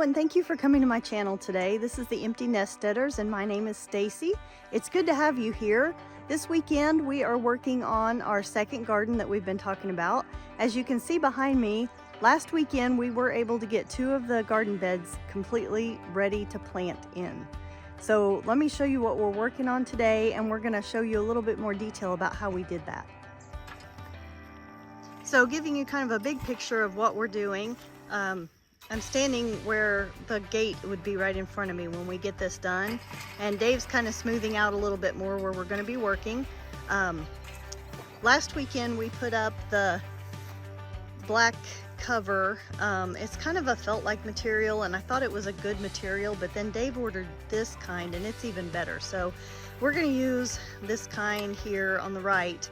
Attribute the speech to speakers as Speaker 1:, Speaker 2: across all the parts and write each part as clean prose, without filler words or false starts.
Speaker 1: and thank you for coming to my channel today. This is the Empty Neststeaders and my name is Stacy. It's good to have you here. This weekend we are working on our second garden that we've been talking about. As you can see behind me, last weekend we were able to get 2 of the garden beds completely ready to plant in. So let me show you what we're working on today, and we're going to show you a little bit more detail about how we did that. So giving you kind of a big picture of what we're doing, I'm standing where the gate would be right in front of me when we get this done, and Dave's kind of smoothing out a little bit more where we're going to be working. Last weekend we put up the black cover. It's kind of a felt-like material, and I thought it was a good material, but then Dave ordered this kind and it's even better. So we're going to use this kind here on the right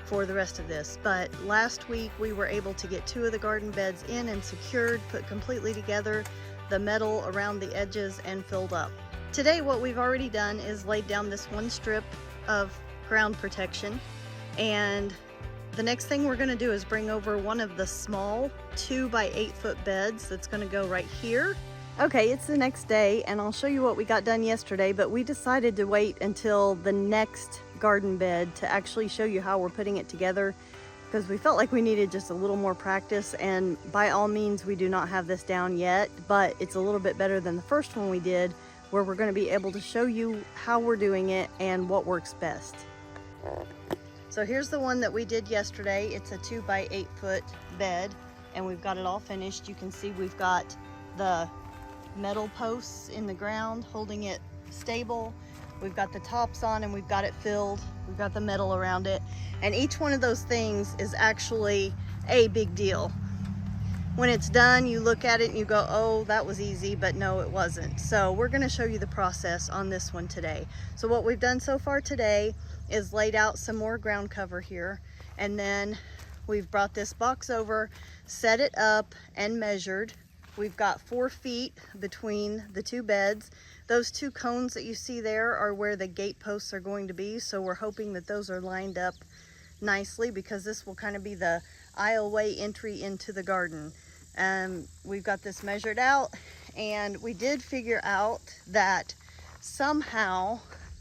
Speaker 1: for the rest of this. But last week we were able to get 2 of the garden beds in and secured, put completely together, the metal around the edges and filled up. Today what we've already done is laid down this 1 strip of ground protection, and the next thing we're going to do is bring over one of the small 2 by 8 foot beds that's going to go right here. Okay, it's the next day and I'll show you what we got done yesterday, but we decided to wait until the next garden bed to actually show you how we're putting it together, because we felt like we needed just a little more practice. And by all means we do not have this down yet, but it's a little bit better than the first one we did, where we're going to be able to show you how we're doing it and what works best. So here's the one that we did yesterday. It's a 2 by 8 foot bed and we've got it all finished. You can see we've got the metal posts in the ground holding it stable. We've got the tops on and we've got it filled. We've got the metal around it. And each one of those things is actually a big deal. When it's done, you look at it and you go, oh, that was easy, but no, it wasn't. So we're gonna show you the process on this one today. So what we've done so far today is laid out some more ground cover here. And then we've brought this box over, set it up and measured. We've got 4 feet between the 2 beds. Those 2 cones that you see there are where the gate posts are going to be. So we're hoping that those are lined up nicely, because this will kind of be the aisleway entry into the garden. We've got this measured out, and we did figure out that somehow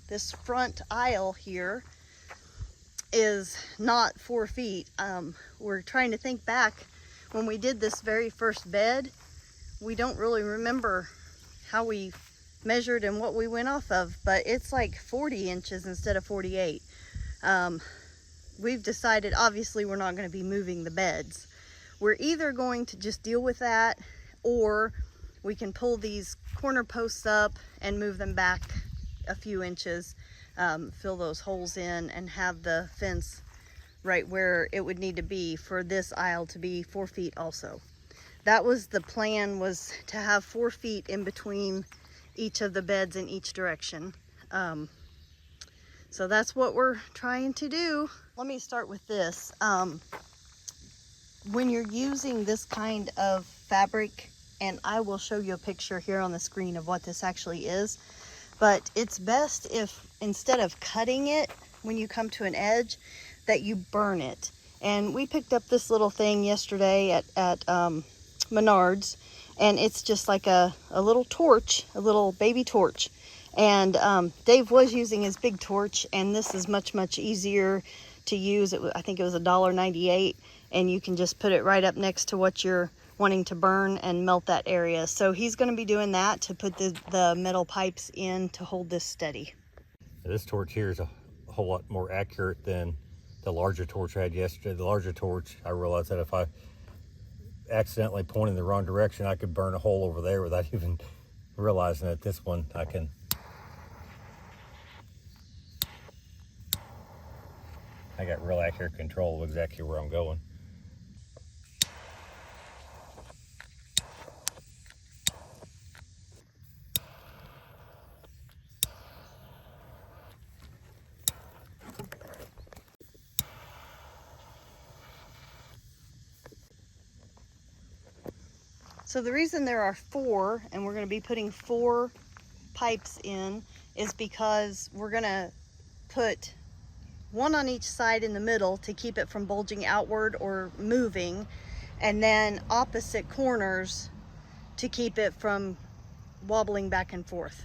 Speaker 1: this front aisle here is not 4 feet. We're trying to think back when we did this very first bed. We don't really remember how we measured and what we went off of, but it's like 40 inches instead of 48. We've decided obviously we're not going to be moving the beds. We're either going to just deal with that, or we can pull these corner posts up and move them back a few inches, fill those holes in and have the fence right where it would need to be for this aisle to be 4 feet also. That was the plan, was to have 4 feet in between each of the beds in each direction. So that's what we're trying to do. Let me start with this. When you're using this kind of fabric, and I will show you a picture here on the screen of what this actually is, but it's best if instead of cutting it when you come to an edge, that you burn it. And we picked up this little thing yesterday at Menards, and it's just like a little torch, a little baby torch. And Dave was using his big torch, and this is much easier to use. I think it was $1.98, and you can just put it right up next to what you're wanting to burn and melt that area. So he's going to be doing that to put the metal pipes in to hold this steady.
Speaker 2: This torch here is a whole lot more accurate than the larger torch I had yesterday. The larger torch, I realized that if I accidentally pointed in the wrong direction, I could burn a hole over there without even realizing that. This one I got real accurate control of exactly where I'm going.
Speaker 1: So the reason there are 4, and we're going to be putting 4 pipes in, is because we're going to put 1 on each side in the middle to keep it from bulging outward or moving, and then opposite corners to keep it from wobbling back and forth.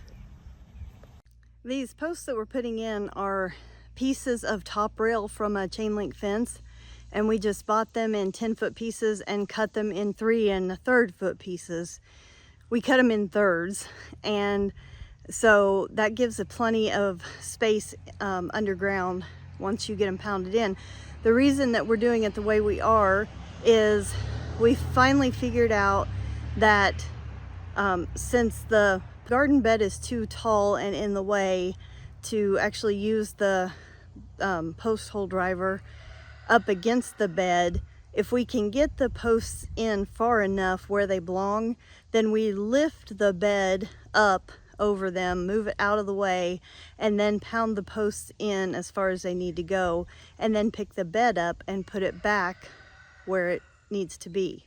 Speaker 1: These posts that we're putting in are pieces of top rail from a chain link fence, and we just bought them in 10-foot pieces and cut them in 3 1/3 foot pieces. We cut them in thirds, and so that gives it plenty of space underground once you get them pounded in. The reason that we're doing it the way we are is we finally figured out that since the garden bed is too tall and in the way to actually use the post hole driver up against the bed, if we can get the posts in far enough where they belong, then we lift the bed up over them, move it out of the way, and then pound the posts in as far as they need to go, and then pick the bed up and put it back where it needs to be.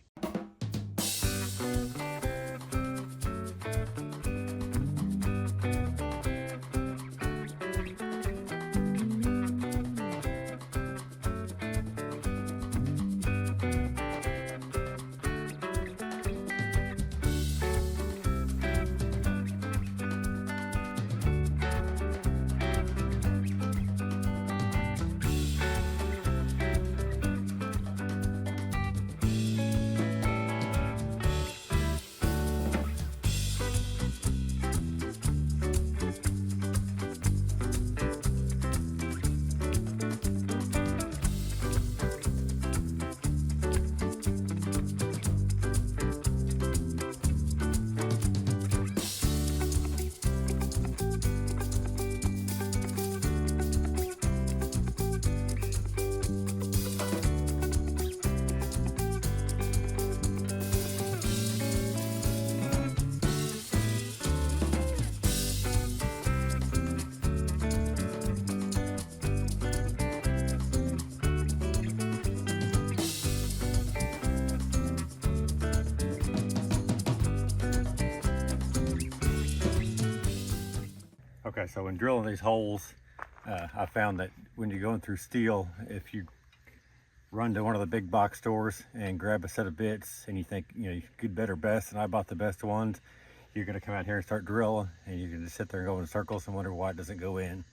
Speaker 2: Okay, so when drilling these holes, I found that when you're going through steel, if you run to one of the big box stores and grab a set of bits and you think, you know, good, better, best, and I bought the best ones, you're going to come out here and start drilling, and you can just sit there and go in circles and wonder why it doesn't go in.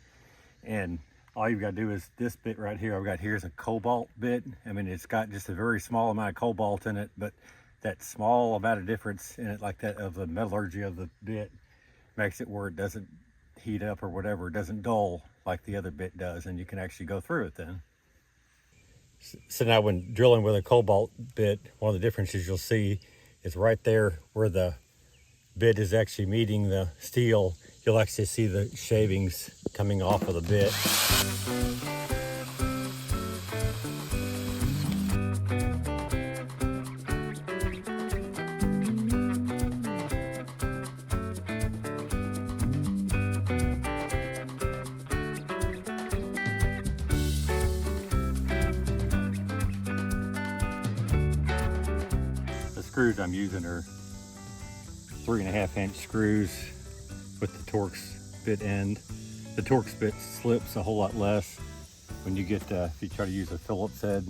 Speaker 2: And all you've got to do is this bit right here. I've got here's a cobalt bit. I mean, it's got just a very small amount of cobalt in it, but that small amount of difference in it, like that, of the metallurgy of the bit, makes it where it doesn't heat up or whatever, it doesn't dull like the other bit does, and you can actually go through it then. So now when drilling with a cobalt bit, one of the differences you'll see is right there where the bit is actually meeting the steel, you'll actually see the shavings coming off of the bit. The screws I'm using are 3.5 inch screws with the Torx bit end. The Torx bit slips a whole lot less when you get, if you try to use a Phillips head,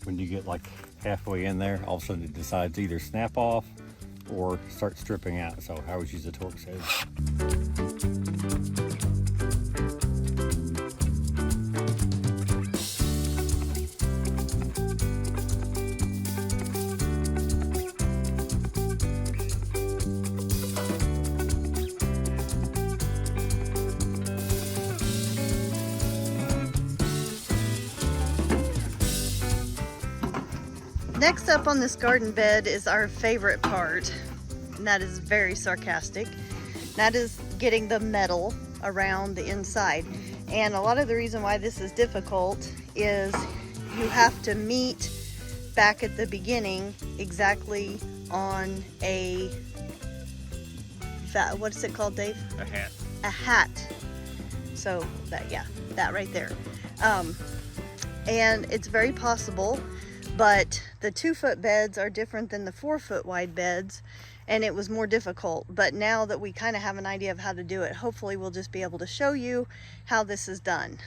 Speaker 2: when you get like halfway in there, all of a sudden it decides to either snap off or start stripping out. So I always use the Torx head.
Speaker 1: Next up on this garden bed is our favorite part, and that is very sarcastic. That is getting the metal around the inside. And a lot of the reason why this is difficult is you have to meet back at the beginning exactly on a, what's it called, Dave?
Speaker 2: A hat.
Speaker 1: A hat. So that, yeah, that right there. And it's very possible, but the 2-foot beds are different than the 4-foot wide beds, and it was more difficult. But now that we kind of have an idea of how to do it, hopefully we'll just be able to show you how this is done.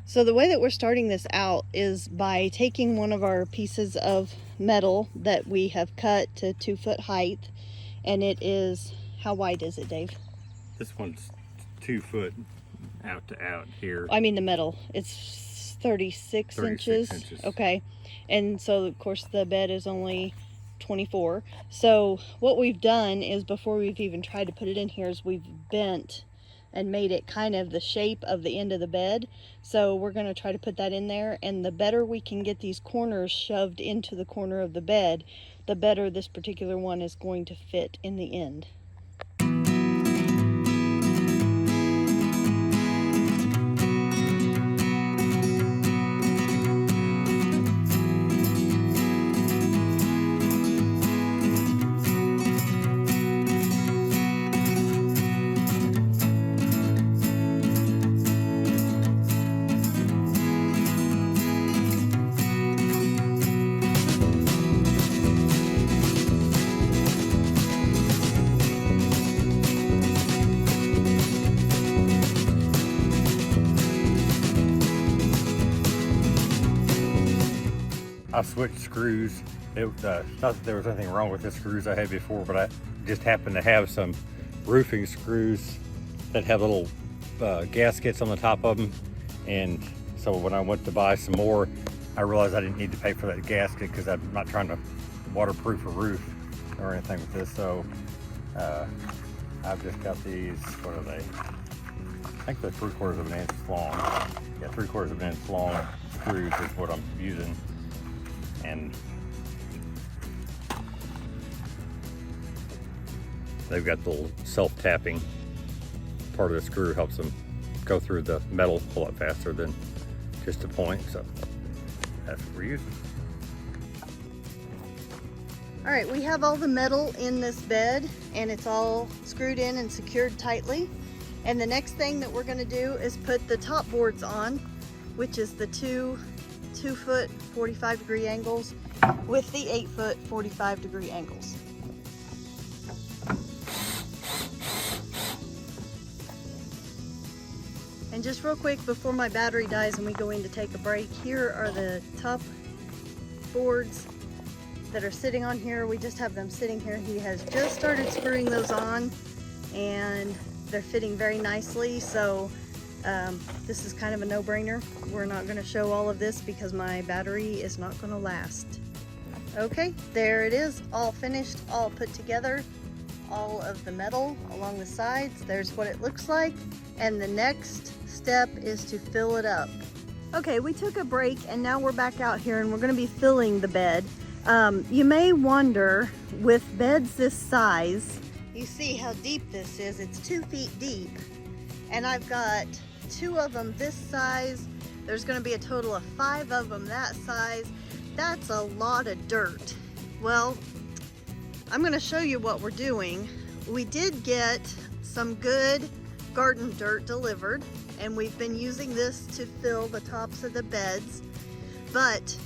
Speaker 1: So the way that we're starting this out is by taking one of our pieces of metal that we have cut to 2-foot height, and it is, how wide is it, Dave?
Speaker 2: This one's 2 foot out to out here.
Speaker 1: I mean the metal, it's 36 inches. Okay, and so of course the bed is only 24. So what we've done is, before we've even tried to put it in here, is we've bent and made it kind of the shape of the end of the bed. So we're going to try to put that in there, and the better we can get these corners shoved into the corner of the bed, the better this particular one is going to fit in the end.
Speaker 2: I switched screws. Not that there was anything wrong with the screws I had before, but I just happened to have some roofing screws that have little gaskets on the top of them. And so when I went to buy some more, I realized I didn't need to pay for that gasket because I'm not trying to waterproof a roof or anything with this. So I've just got these, what are they? I think they're 3/4 of an inch long. Yeah, 3/4 of an inch long screws is what I'm using. And they've got the little self-tapping part of the screw, helps them go through the metal a lot faster than just a point. So that's what we're using.
Speaker 1: All right, we have all the metal in this bed, and it's all screwed in and secured tightly. And the next thing that we're gonna do is put the top boards on, which is the 2-foot 45-degree angles with the 8-foot 45-degree angles. And just real quick before my battery dies and we go in to take a break, here are the top boards that are sitting on here. We just have them sitting here. He has just started screwing those on, and they're fitting very nicely. So this is kind of a no-brainer. We're not going to show all of this because my battery is not going to last. Okay, there it is, all finished, all put together. All of the metal along the sides, there's what it looks like. And the next step is to fill it up. Okay, we took a break and now we're back out here and we're going to be filling the bed. You may wonder, with beds this size, you see how deep this is. It's 2 feet deep, and I've got 2 of them this size. There's going to be a total of 5 of them that size. That's a lot of dirt. Well, I'm going to show you what we're doing. We did get some good garden dirt delivered, and we've been using this to fill the tops of the beds, but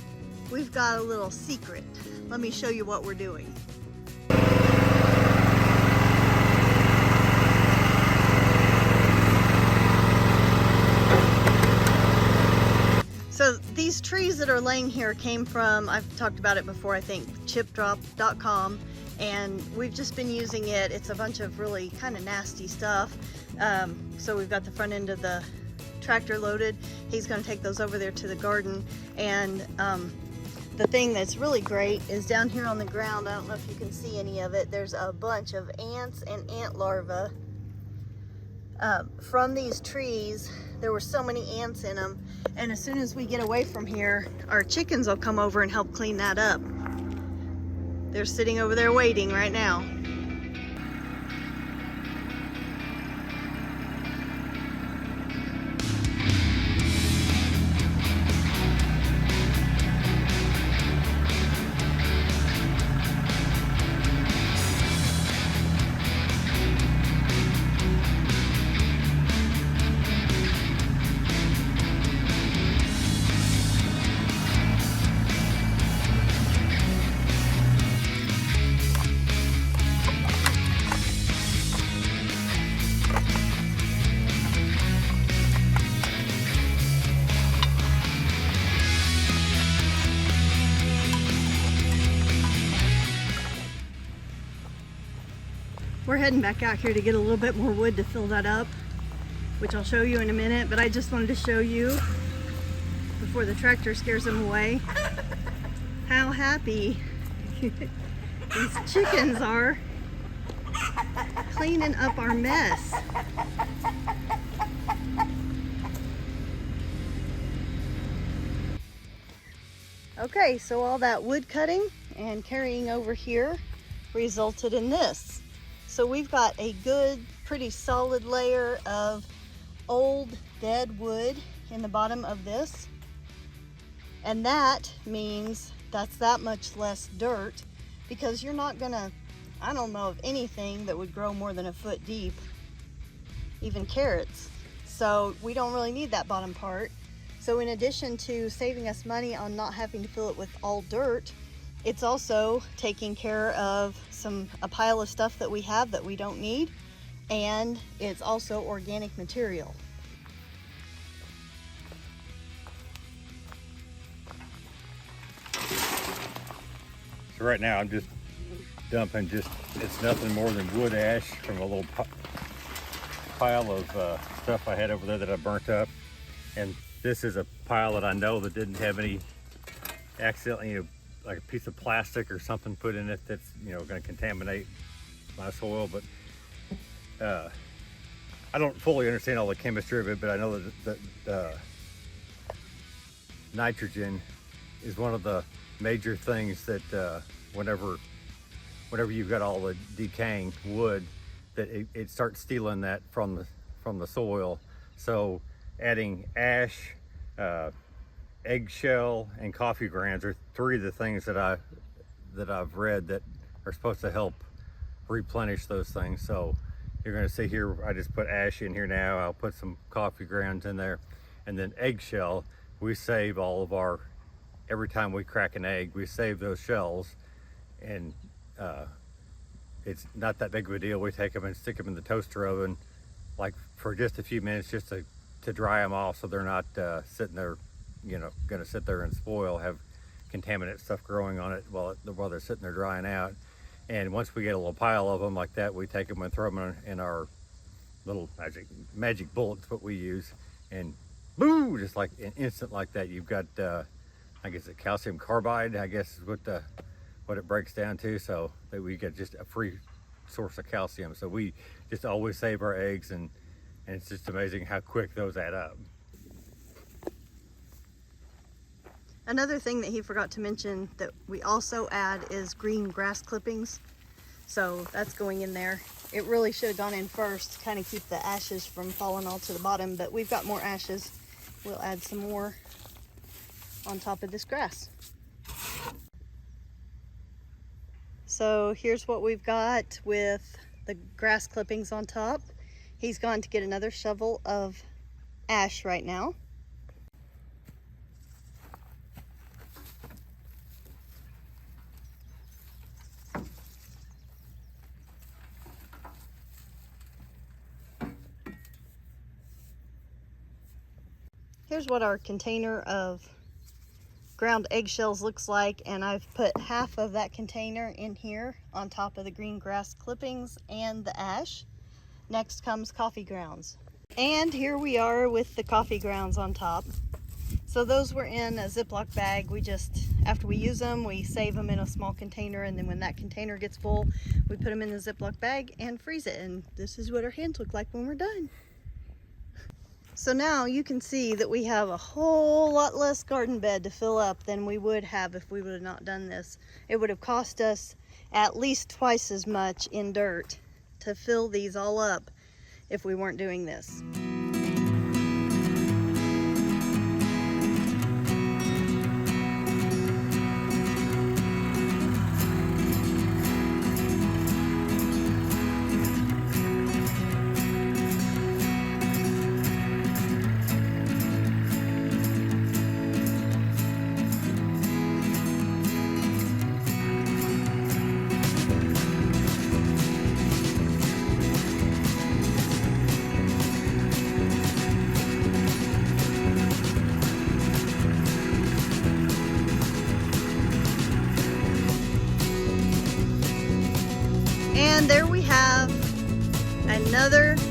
Speaker 1: we've got a little secret. Let me show you what we're doing. So these trees that are laying here came from, I've talked about it before, I think, chipdrop.com, and we've just been using it. It's a bunch of really kind of nasty stuff. So we've got the front end of the tractor loaded. He's going to take those over there to the garden, and the thing that's really great is down here on the ground. I don't know if you can see any of it. There's a bunch of ants and ant larvae from these trees. There were so many ants in them, and as soon as we get away from here, our chickens will come over and help clean that up. They're sitting over there waiting right now. We're heading back out here to get a little bit more wood to fill that up, which I'll show you in a minute, but I just wanted to show you, before the tractor scares them away, how happy these chickens are cleaning up our mess. Okay, so all that wood cutting and carrying over here resulted in this. So we've got a good, pretty solid layer of old dead wood in the bottom of this. And that means that's that much less dirt, because you're not gonna, I don't know of anything that would grow more than a foot deep, even carrots. So we don't really need that bottom part. So in addition to saving us money on not having to fill it with all dirt, it's also taking care of a pile of stuff that we have that we don't need, and it's also organic material.
Speaker 2: So right now I'm just dumping it's nothing more than wood ash from a little pile of stuff I had over there that I burnt up. And this is a pile that I know that didn't have any accidentally, like a piece of plastic or something put in it that's, going to contaminate my soil. But I don't fully understand all the chemistry of it, but I know that nitrogen is one of the major things that whenever you've got all the decaying wood, that it starts stealing that from the soil. So adding ash, eggshell, and coffee grounds are three of the things that I've read that are supposed to help replenish those things. So you're going to see here, I just put ash in here now. I'll put some coffee grounds in there, and then eggshell. We save all of our, every time we crack an egg, we save those shells, and it's not that big of a deal. We take them and stick them in the toaster oven, like for just a few minutes, just to dry them off, so they're not sitting there, going to sit there and spoil, have contaminant stuff growing on it while they're sitting there drying out. And once we get a little pile of them like that, we take them and throw them in our little magic bullets, what we use, and boo, just like an instant like that, you've got I guess calcium carbide, I guess is what it breaks down to, so that we get just a free source of calcium. So we just always save our eggs, and it's just amazing how quick those add up.
Speaker 1: Another thing that he forgot to mention that we also add is green grass clippings. So that's going in there. It really should have gone in first to kind of keep the ashes from falling all to the bottom, but we've got more ashes. We'll add some more on top of this grass. So here's what we've got with the grass clippings on top. He's gone to get another shovel of ash right now. Here's what our container of ground eggshells looks like, and I've put half of that container in here on top of the green grass clippings and the ash. Next comes coffee grounds. And here we are with the coffee grounds on top. So those were in a Ziploc bag. We just, after we use them, we save them in a small container, and then when that container gets full, we put them in the Ziploc bag and freeze it. And this is what our hands look like when we're done. So now you can see that we have a whole lot less garden bed to fill up than we would have if we would have not done this. It would have cost us at least twice as much in dirt to fill these all up if we weren't doing this.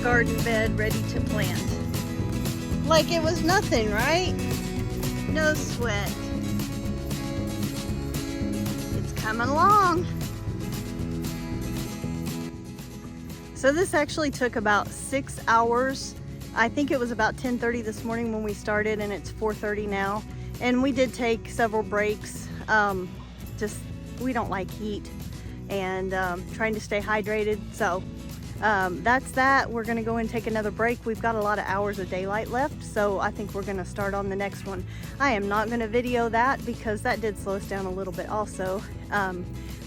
Speaker 1: garden bed ready to plant. Like it was nothing, right? No sweat. It's coming along. So this actually took about 6 hours. I think it was about 10:30 this morning when we started, and it's 4:30 now. And we did take several breaks. Just, we don't like heat, and trying to stay hydrated. So that's that. We're gonna go and take another break. We've got a lot of hours of daylight left, so I think we're gonna start on the next one. I am not gonna video that because that did slow us down a little bit also.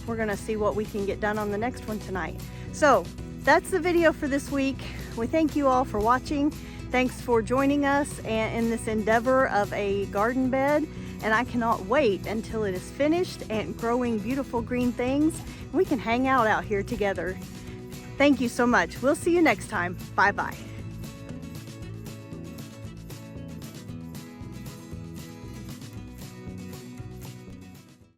Speaker 1: We're gonna see what we can get done on the next one tonight. So that's the video for this week. We thank you all for watching. Thanks for joining us in this endeavor of a garden bed. And I cannot wait until it is finished and growing beautiful green things. We can hang out here together. Thank you so much. We'll see you next time. Bye-bye.